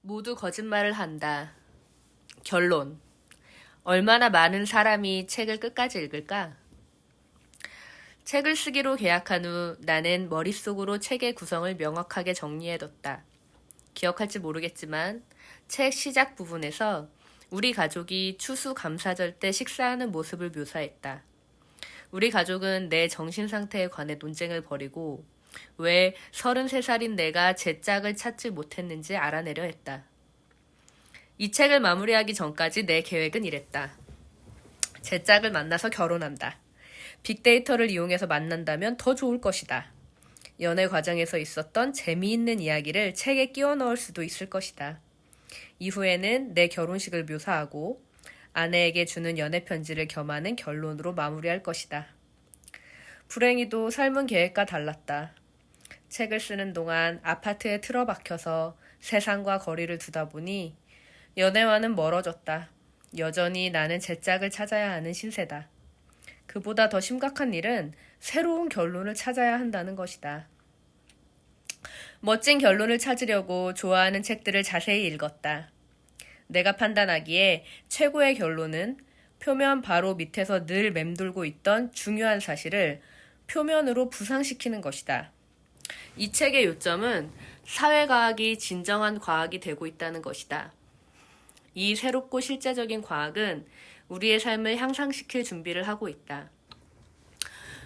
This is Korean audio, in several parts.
모두 거짓말을 한다. 결론. 얼마나 많은 사람이 책을 끝까지 읽을까? 책을 쓰기로 계약한 후 나는 머릿속으로 책의 구성을 명확하게 정리해뒀다. 기억할지 모르겠지만 책 시작 부분에서 우리 가족이 추수감사절 때 식사하는 모습을 묘사했다. 우리 가족은 내 정신 상태에 관해 논쟁을 벌이고 왜 33살인 내가 제 짝을 찾지 못했는지 알아내려 했다. 이 책을 마무리하기 전까지 내 계획은 이랬다. 제 짝을 만나서 결혼한다. 빅데이터를 이용해서 만난다면 더 좋을 것이다. 연애 과정에서 있었던 재미있는 이야기를 책에 끼워 넣을 수도 있을 것이다. 이후에는 내 결혼식을 묘사하고 아내에게 주는 연애 편지를 겸하는 결론으로 마무리할 것이다. 불행히도 삶은 계획과 달랐다. 책을 쓰는 동안 아파트에 틀어박혀서 세상과 거리를 두다 보니 연애와는 멀어졌다. 여전히 나는 제 짝을 찾아야 하는 신세다. 그보다 더 심각한 일은 새로운 결론을 찾아야 한다는 것이다. 멋진 결론을 찾으려고 좋아하는 책들을 자세히 읽었다. 내가 판단하기에 최고의 결론은 표면 바로 밑에서 늘 맴돌고 있던 중요한 사실을 표면으로 부상시키는 것이다. 이 책의 요점은 사회과학이 진정한 과학이 되고 있다는 것이다. 이 새롭고 실제적인 과학은 우리의 삶을 향상시킬 준비를 하고 있다.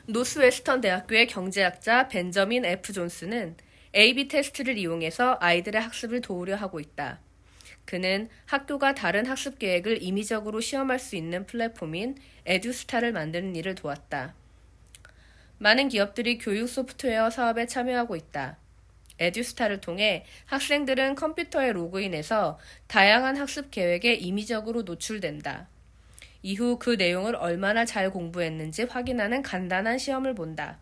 노스웨스턴 대학교의 경제학자 벤저민 F. 존스는 A-B 테스트를 이용해서 아이들의 학습을 도우려 하고 있다. 그는 학교가 다른 학습 계획을 임의적으로 시험할 수 있는 플랫폼인 에듀스타를 만드는 일을 도왔다. 많은 기업들이 교육 소프트웨어 사업에 참여하고 있다. 에듀스타를 통해 학생들은 컴퓨터에 로그인해서 다양한 학습 계획에 임의적으로 노출된다. 이후 그 내용을 얼마나 잘 공부했는지 확인하는 간단한 시험을 본다.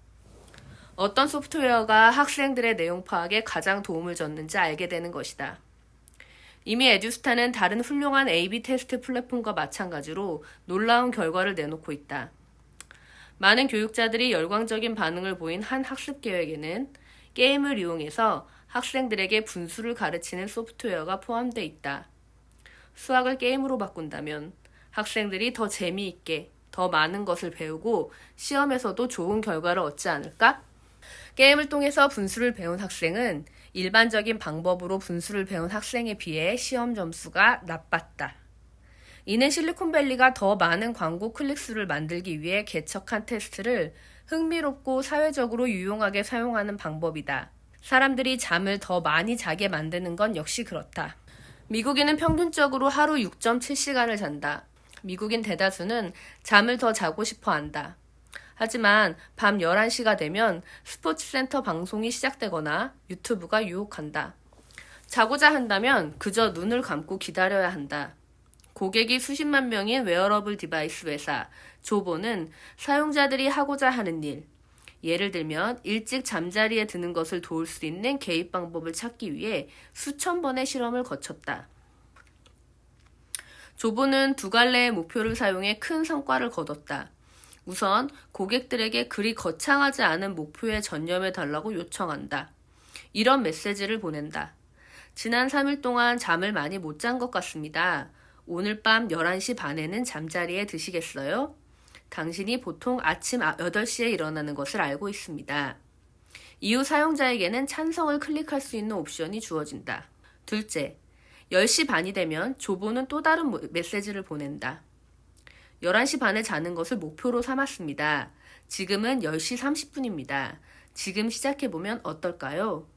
어떤 소프트웨어가 학생들의 내용 파악에 가장 도움을 줬는지 알게 되는 것이다. 이미 에듀스타는 다른 훌륭한 A/B 테스트 플랫폼과 마찬가지로 놀라운 결과를 내놓고 있다. 많은 교육자들이 열광적인 반응을 보인 한 학습 계획에는 게임을 이용해서 학생들에게 분수를 가르치는 소프트웨어가 포함되어 있다. 수학을 게임으로 바꾼다면 학생들이 더 재미있게 더 많은 것을 배우고 시험에서도 좋은 결과를 얻지 않을까? 게임을 통해서 분수를 배운 학생은 일반적인 방법으로 분수를 배운 학생에 비해 시험 점수가 나빴다. 이는 실리콘밸리가 더 많은 광고 클릭수를 만들기 위해 개척한 테스트를 흥미롭고 사회적으로 유용하게 사용하는 방법이다. 사람들이 잠을 더 많이 자게 만드는 건 역시 그렇다. 미국인은 평균적으로 하루 6.7시간을 잔다. 미국인 대다수는 잠을 더 자고 싶어 한다. 하지만 밤 11시가 되면 스포츠센터 방송이 시작되거나 유튜브가 유혹한다. 자고자 한다면 그저 눈을 감고 기다려야 한다. 고객이 수십만 명인 웨어러블 디바이스 회사 조보는 사용자들이 하고자 하는 일, 예를 들면 일찍 잠자리에 드는 것을 도울 수 있는 개입 방법을 찾기 위해 수천 번의 실험을 거쳤다. 조보는 두 갈래의 목표를 사용해 큰 성과를 거뒀다. 우선 고객들에게 그리 거창하지 않은 목표에 전념해 달라고 요청한다. 이런 메시지를 보낸다. 지난 3일 동안 잠을 많이 못 잔 것 같습니다. 오늘 밤 11시 반에는 잠자리에 드시겠어요? 당신이 보통 아침 8시에 일어나는 것을 알고 있습니다. 이후 사용자에게는 찬성을 클릭할 수 있는 옵션이 주어진다. 둘째, 10시 반이 되면 조보는 또 다른 메시지를 보낸다. 11시 반에 자는 것을 목표로 삼았습니다. 지금은 10시 30분입니다. 지금 시작해보면 어떨까요?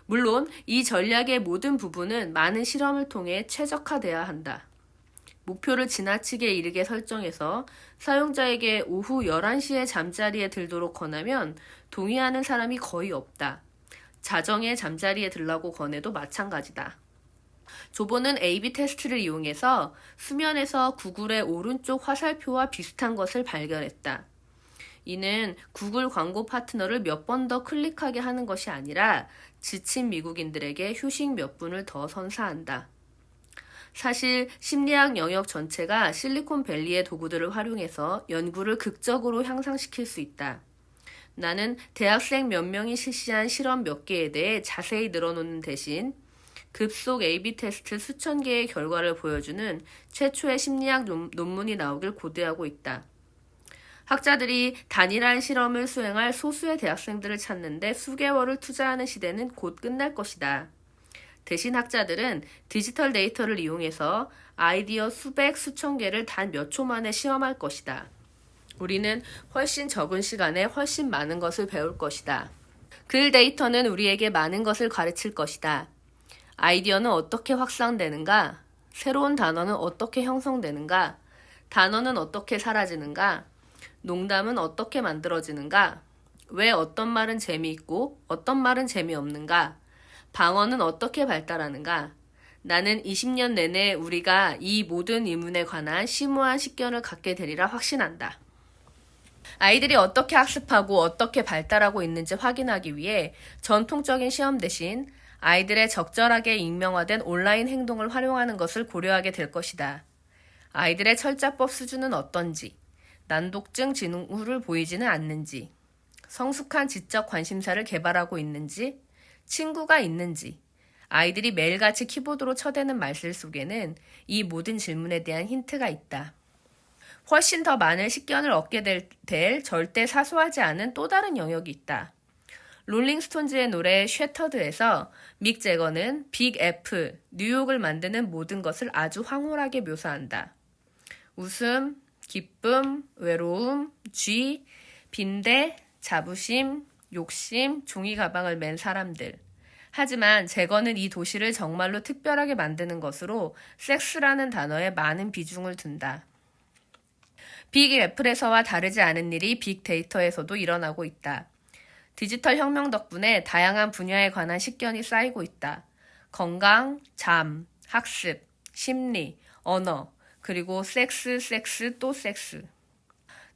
물론 이 전략의 모든 부분은 많은 실험을 통해 최적화돼야 한다. 목표를 지나치게 이르게 설정해서 사용자에게 오후 11시에 잠자리에 들도록 권하면 동의하는 사람이 거의 없다. 자정에 잠자리에 들라고 권해도 마찬가지다. 조보는 A/B 테스트를 이용해서 수면에서 구글의 오른쪽 화살표와 비슷한 것을 발견했다. 이는 구글 광고 파트너를 몇 번 더 클릭하게 하는 것이 아니라 지친 미국인들에게 휴식 몇 분을 더 선사한다. 사실 심리학 영역 전체가 실리콘밸리의 도구들을 활용해서 연구를 극적으로 향상시킬 수 있다. 나는 대학생 몇 명이 실시한 실험 몇 개에 대해 자세히 늘어놓는 대신 급속 A-B 테스트 수천 개의 결과를 보여주는 최초의 심리학 논문이 나오길 고대하고 있다. 학자들이 단일한 실험을 수행할 소수의 대학생들을 찾는데 수개월을 투자하는 시대는 곧 끝날 것이다. 대신 학자들은 디지털 데이터를 이용해서 아이디어 수백, 수천 개를 단 몇 초 만에 시험할 것이다. 우리는 훨씬 적은 시간에 훨씬 많은 것을 배울 것이다. 그 데이터는 우리에게 많은 것을 가르칠 것이다. 아이디어는 어떻게 확산되는가? 새로운 단어는 어떻게 형성되는가? 단어는 어떻게 사라지는가? 농담은 어떻게 만들어지는가? 왜 어떤 말은 재미있고 어떤 말은 재미없는가? 방언은 어떻게 발달하는가? 나는 20년 내내 우리가 이 모든 의문에 관한 심오한 식견을 갖게 되리라 확신한다. 아이들이 어떻게 학습하고 어떻게 발달하고 있는지 확인하기 위해 전통적인 시험 대신 아이들의 적절하게 익명화된 온라인 행동을 활용하는 것을 고려하게 될 것이다. 아이들의 철자법 수준은 어떤지, 난독증 징후를 보이지는 않는지, 성숙한 지적 관심사를 개발하고 있는지, 친구가 있는지, 아이들이 매일같이 키보드로 쳐대는 말들 속에는 이 모든 질문에 대한 힌트가 있다. 훨씬 더 많은 식견을 얻게 될 절대 사소하지 않은 또 다른 영역이 있다. 롤링스톤즈의 노래 쉐터드에서 믹 제거는 빅 F, 뉴욕을 만드는 모든 것을 아주 황홀하게 묘사한다. 웃음, 기쁨, 외로움, 쥐, 빈대, 자부심, 욕심, 종이 가방을 맨 사람들. 하지만 제거는 이 도시를 정말로 특별하게 만드는 것으로 섹스라는 단어에 많은 비중을 둔다. 빅 애플에서와 다르지 않은 일이 빅데이터에서도 일어나고 있다. 디지털 혁명 덕분에 다양한 분야에 관한 식견이 쌓이고 있다. 건강, 잠, 학습, 심리, 언어, 그리고 섹스, 또 섹스.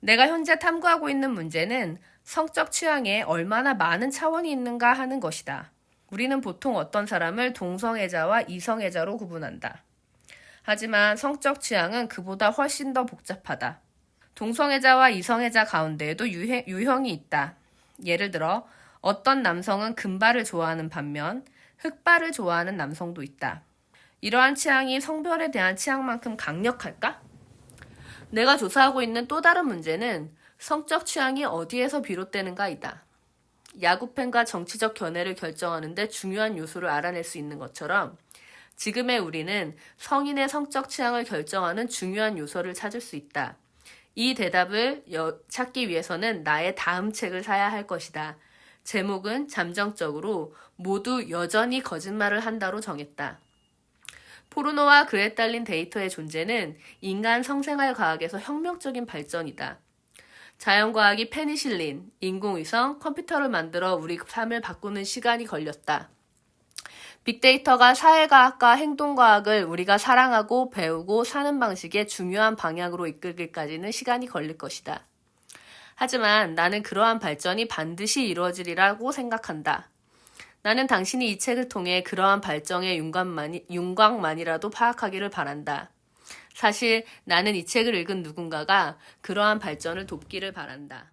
내가 현재 탐구하고 있는 문제는 성적 취향에 얼마나 많은 차원이 있는가 하는 것이다. 우리는 보통 어떤 사람을 동성애자와 이성애자로 구분한다. 하지만 성적 취향은 그보다 훨씬 더 복잡하다. 동성애자와 이성애자 가운데에도 유형이 있다. 예를 들어 어떤 남성은 금발을 좋아하는 반면 흑발을 좋아하는 남성도 있다. 이러한 취향이 성별에 대한 취향만큼 강력할까? 내가 조사하고 있는 또 다른 문제는 성적 취향이 어디에서 비롯되는가이다. 야구팬과 정치적 견해를 결정하는데 중요한 요소를 알아낼 수 있는 것처럼 지금의 우리는 성인의 성적 취향을 결정하는 중요한 요소를 찾을 수 있다. 이 대답을 찾기 위해서는 나의 다음 책을 사야 할 것이다. 제목은 잠정적으로 모두 여전히 거짓말을 한다로 정했다. 포르노와 그에 딸린 데이터의 존재는 인간 성생활 과학에서 혁명적인 발전이다. 자연과학이 페니실린, 인공위성, 컴퓨터를 만들어 우리 삶을 바꾸는 시간이 걸렸다. 빅데이터가 사회과학과 행동과학을 우리가 사랑하고 배우고 사는 방식의 중요한 방향으로 이끌기까지는 시간이 걸릴 것이다. 하지만 나는 그러한 발전이 반드시 이루어지리라고 생각한다. 나는 당신이 이 책을 통해 그러한 발전의 윤곽만이라도 파악하기를 바란다. 사실 나는 이 책을 읽은 누군가가 그러한 발전을 돕기를 바란다.